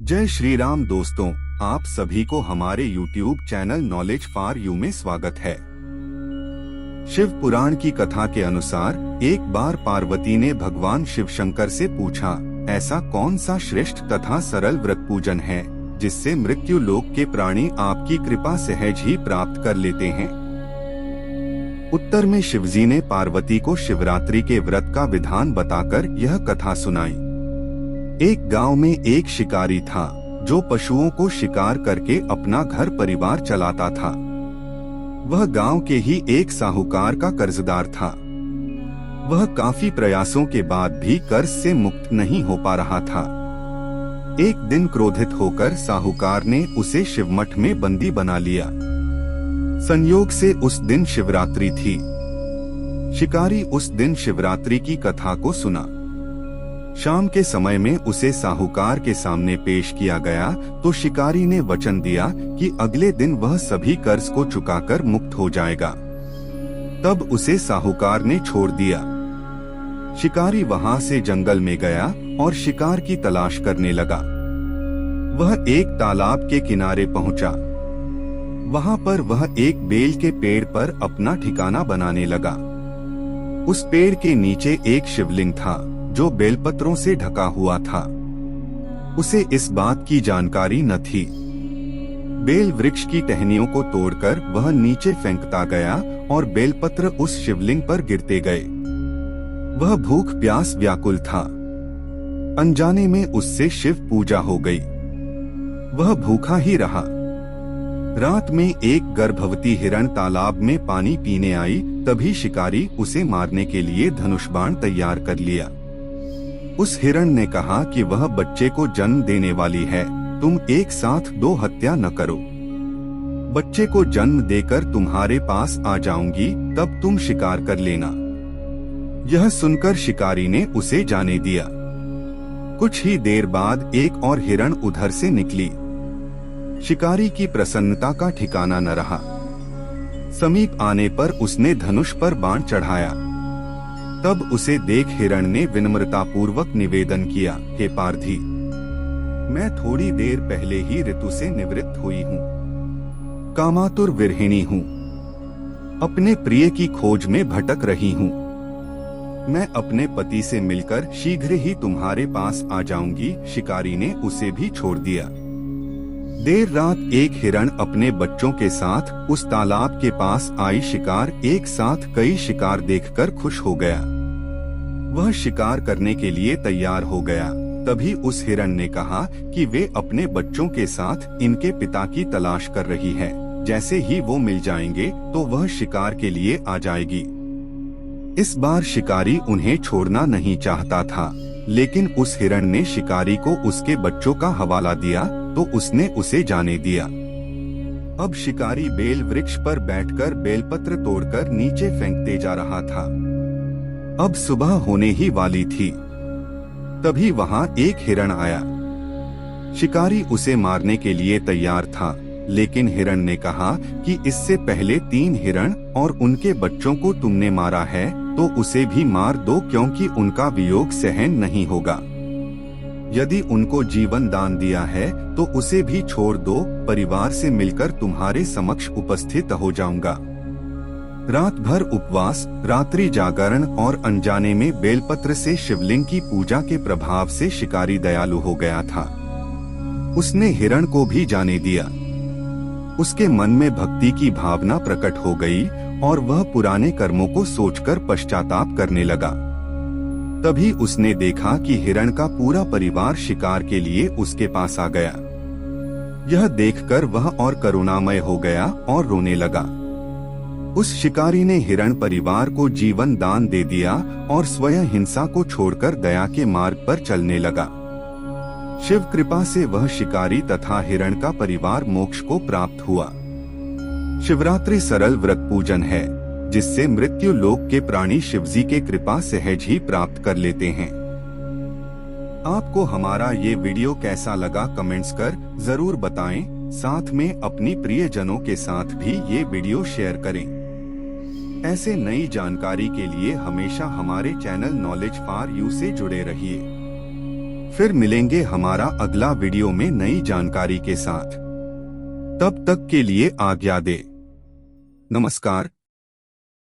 जय श्री राम दोस्तों, आप सभी को हमारे YouTube channel knowledge for you में स्वागत है। शिव पुराण की कथा के अनुसार एक बार पार्वती ने भगवान शिव शंकर से पूछा, ऐसा कौन सा श्रेष्ठ तथा सरल व्रत पूजन है जिससे मृत्यु लोक के प्राणी आपकी कृपा सहज ही प्राप्त कर लेते हैं। उत्तर में शिवजी ने पार्वती को शिवरात्रि के व्रत का विधान बताकर यह कथा सुनाई। एक गांव में एक शिकारी था जो पशुओं को शिकार करके अपना घर परिवार चलाता था। वह गांव के ही एक साहूकार का कर्जदार था। वह काफी प्रयासों के बाद भी कर्ज से मुक्त नहीं हो पा रहा था। एक दिन क्रोधित होकर साहूकार ने उसे शिवमठ में बंदी बना लिया। संयोग से उस दिन शिवरात्रि थी। शिकारी उस दिन शिवरात्रि की कथा को सुना। शाम के समय में उसे साहूकार के सामने पेश किया गया तो शिकारी ने वचन दिया कि अगले दिन वह सभी कर्ज को चुकाकर मुक्त हो जाएगा। तब उसे साहूकार ने छोड़ दिया। शिकारी वहां से जंगल में गया और शिकार की तलाश करने लगा। वह एक तालाब के किनारे पहुंचा। वहां पर वह एक बेल के पेड़ पर अपना ठिकाना बनाने लगा। उस पेड़ के नीचे एक शिवलिंग था जो बेलपत्रों से ढका हुआ था। उसे इस बात की जानकारी न थी। बेल वृक्ष की टहनियों को तोड़कर वह नीचे फेंकता गया और बेलपत्र उस शिवलिंग पर गिरते गए। वह भूख प्यास व्याकुल था। अनजाने में उससे शिव पूजा हो गई। वह भूखा ही रहा। रात में एक गर्भवती हिरण तालाब में पानी पीने आई। तभी शिकारी उसे मारने के लिए धनुष बाण तैयार कर लिया। उस हिरण ने कहा कि वह बच्चे को जन्म देने वाली है, तुम एक साथ 2 हत्या न करो। बच्चे को जन्म देकर तुम्हारे पास आ जाऊंगी, तब तुम शिकार कर लेना। यह सुनकर शिकारी ने उसे जाने दिया। कुछ ही देर बाद एक और हिरण उधर से निकली। शिकारी की प्रसन्नता का ठिकाना न रहा। समीप आने पर उसने धनुष पर बाण चढ़ाया। तब उसे देख हिरण ने विनम्रता पूर्वक निवेदन किया, हे पारधी, मैं थोड़ी देर पहले ही ऋतु से निवृत्त हुई हूँ। कामातुर विरहिणी हूँ। अपने प्रिय की खोज में भटक रही हूँ। मैं अपने पति से मिलकर शीघ्र ही तुम्हारे पास आ जाऊंगी। शिकारी ने उसे भी छोड़ दिया। देर रात एक हिरण अपने बच्चों के साथ उस तालाब के पास आई। शिकार एक साथ कई शिकार देखकर खुश हो गया। वह शिकार करने के लिए तैयार हो गया। तभी उस हिरण ने कहा कि वे अपने बच्चों के साथ इनके पिता की तलाश कर रही है। जैसे ही वो मिल जाएंगे तो वह शिकार के लिए आ जाएगी। इस बार शिकारी उन्हें छोड़ना नहीं चाहता था, लेकिन उस हिरण ने शिकारी को उसके बच्चों का हवाला दिया तो उसने उसे जाने दिया। अब शिकारी बेल वृक्ष पर बैठकर बेलपत्र तोड़कर नीचे फेंकते जा रहा था। अब सुबह होने ही वाली थी। तभी वहां एक हिरण आया। शिकारी उसे मारने के लिए तैयार था, लेकिन हिरण ने कहा कि इससे पहले 3 हिरण और उनके बच्चों को तुमने मारा है तो उसे भी मार दो, क्योंकि उनका वियोग सहन नहीं होगा। यदि उनको जीवन दान दिया है तो उसे भी छोड़ दो। परिवार से मिलकर तुम्हारे समक्ष उपस्थित हो जाऊंगा। रात भर उपवास, रात्रि जागरण और अनजाने में बेलपत्र से शिवलिंग की पूजा के प्रभाव से शिकारी दयालु हो गया था। उसने हिरण को भी जाने दिया। उसके मन में भक्ति की भावना प्रकट हो गई और वह पुराने कर्मों को सोचकर पश्चाताप करने लगा। तभी उसने देखा कि हिरण का पूरा परिवार शिकार के लिए उसके पास आ गया। यह देखकर वह और करुणामय हो गया और रोने लगा। उस शिकारी ने हिरण परिवार को जीवन दान दे दिया और स्वयं हिंसा को छोड़कर दया के मार्ग पर चलने लगा। शिव कृपा से वह शिकारी तथा हिरण का परिवार मोक्ष को प्राप्त हुआ। शिवरात्रि सरल व्रत पूजन है जिससे मृत्यु लोक के प्राणी शिवजी के कृपा सहज ही प्राप्त कर लेते हैं। आपको हमारा ये वीडियो कैसा लगा कमेंट्स कर जरूर बताएं। साथ में अपनी प्रियजनों के साथ भी ये वीडियो शेयर करें। ऐसे नई जानकारी के लिए हमेशा हमारे चैनल नॉलेज फॉर यू से जुड़े रहिए। फिर मिलेंगे हमारा अगला वीडियो में नई जानकारी के साथ। तब तक के लिए आज्ञा दे। नमस्कार।